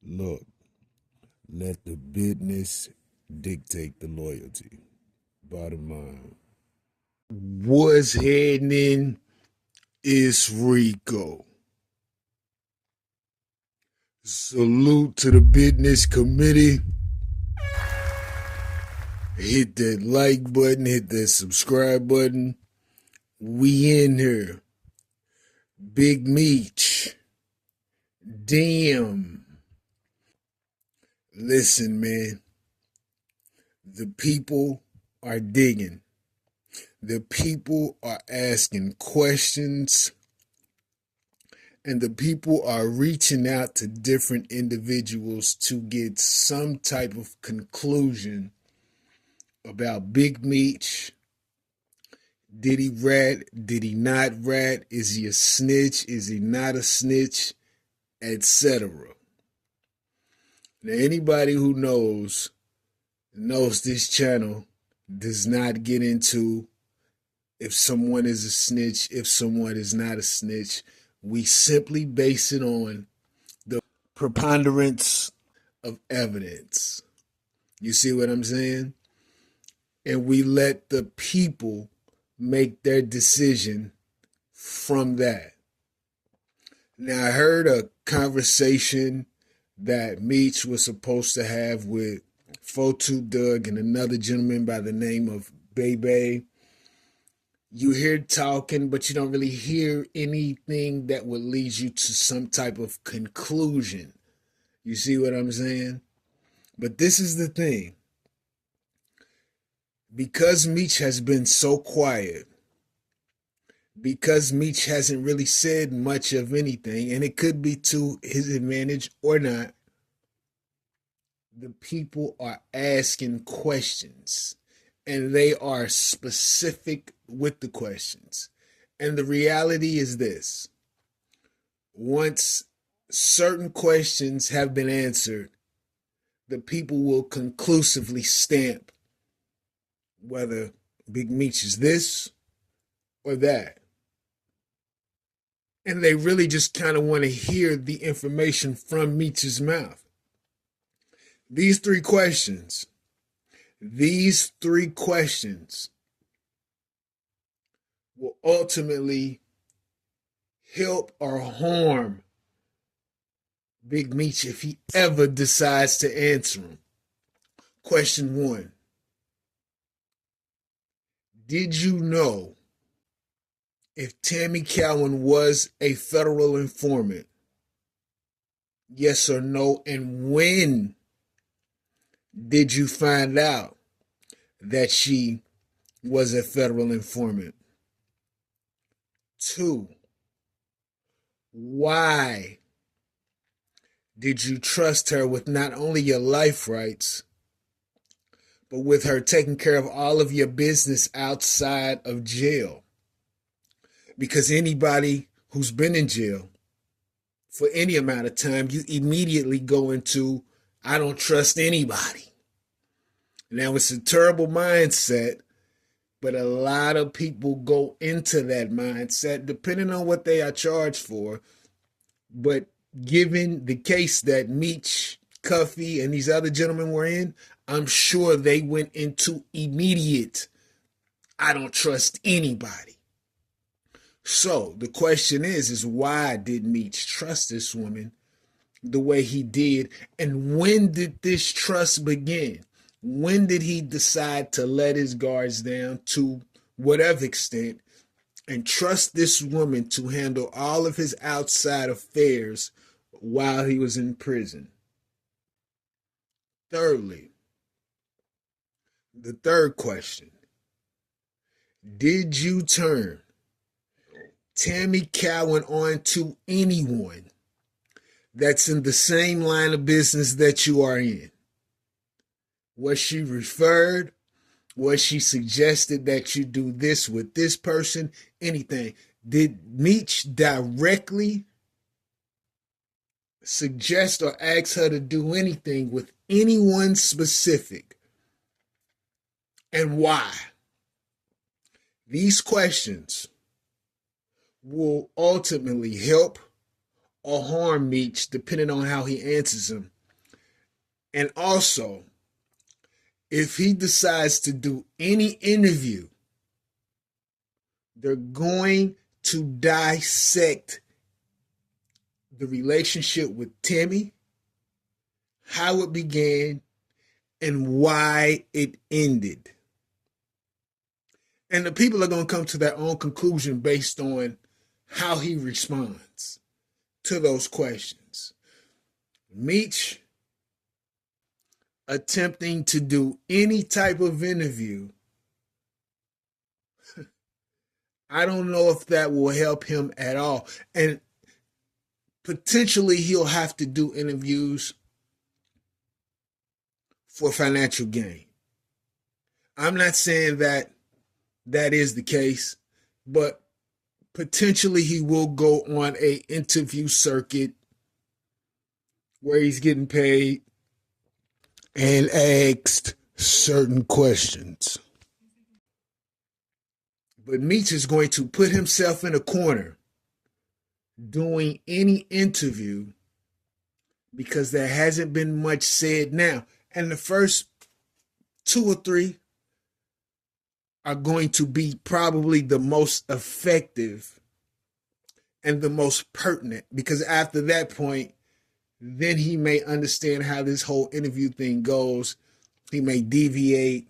Look, let the business dictate the loyalty. Bottom line. What's happening? It's Rico. Salute to the business committee. Hit that like button, hit that subscribe button. We in here. Big Meech. Damn. Listen, man. The people are digging. The people are asking questions. And the people are reaching out to different individuals to get some type of conclusion about Big Meech. Did he rat? Did he not rat? Is he a snitch? Is he not a snitch? Etc. Now, anybody who knows this channel does not get into if someone is a snitch, if someone is not a snitch. We simply base it on the preponderance of evidence. You see what I'm saying? And we let the people make their decision from that. Now, I heard a conversation that Meech was supposed to have with Fotu Doug and another gentleman by the name of Bebe. You hear talking, but you don't really hear anything that would lead you to some type of conclusion. You see what I'm saying? But this is the thing. Because Meech has been so quiet, because Meech hasn't really said much of anything, and it could be to his advantage or not, the people are asking questions. And they are specific with the questions. And the reality is this. Once certain questions have been answered, the people will conclusively stamp whether Big Meech is this or that. And they really just kind of want to hear the information from Meech's mouth. These three questions will ultimately help or harm Big Meech if he ever decides to answer them. Question 1. Did you know if Tammy Cowan was a federal informant? Yes or no? And when did you find out that she was a federal informant? 2, why did you trust her with not only your life rights, but with her taking care of all of your business outside of jail? Because anybody who's been in jail for any amount of time, you immediately go into, I don't trust anybody. Now, it's a terrible mindset, but a lot of people go into that mindset depending on what they are charged for. But given the case that Meech, Cuffy, and these other gentlemen were in, I'm sure they went into immediate, I don't trust anybody. So the question is why did Meech trust this woman the way he did? And when did this trust begin? When did he decide to let his guards down to whatever extent and trust this woman to handle all of his outside affairs while he was in prison? Thirdly, the third question, did you turn Tammy Cowan on to anyone that's in the same line of business that you are in? Was she referred? Was she suggested that you do this with this person? Anything? Did Meech directly suggest or ask her to do anything with anyone specific? And why? These questions will ultimately help or harm Meech depending on how he answers them And also, if he decides to do any interview, they're going to dissect the relationship with Timmy, how it began, and why it ended. And the people are going to come to their own conclusion based on how he responds to those questions. Meech attempting to do any type of interview, I don't know if that will help him at all. And potentially he'll have to do interviews for financial gain. I'm not saying that that is the case, but potentially he will go on a interview circuit where he's getting paid and asked certain questions. But Meech is going to put himself in a corner doing any interview because there hasn't been much said now. And the first 2 or 3 are going to be probably the most effective and the most pertinent, because after that point, then he may understand how this whole interview thing goes. He may deviate,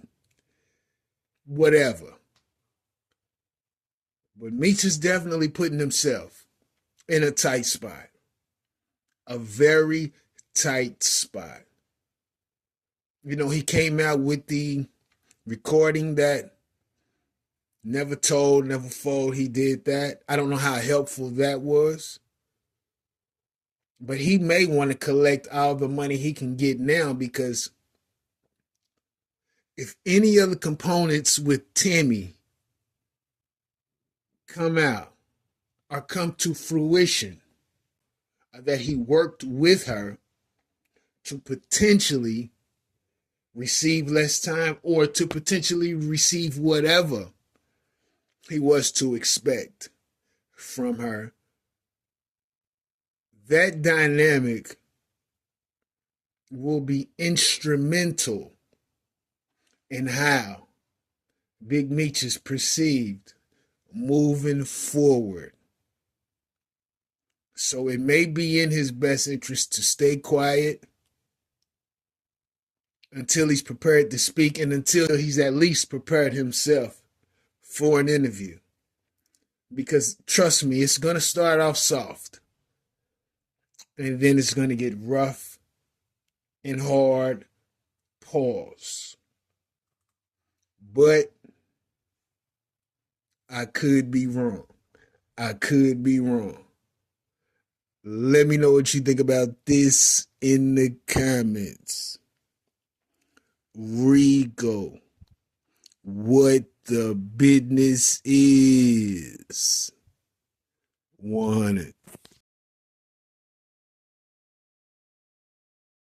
whatever. But Meech is definitely putting himself in a tight spot, a very tight spot. You know, he came out with the recording that never told, never fold. He did that. I don't know how helpful that was. But he may want to collect all the money he can get now, because if any of the components with Timmy come out or come to fruition, that he worked with her to potentially receive less time or to potentially receive whatever he was to expect from her, that dynamic will be instrumental in how Big Meech is perceived moving forward. So it may be in his best interest to stay quiet until he's prepared to speak, and until he's at least prepared himself for an interview. Because trust me, it's going to start off soft, and then it's going to get rough and hard. Pause. But I could be wrong. I could be wrong. Let me know what you think about this in the comments. Rico, what the business is. 100.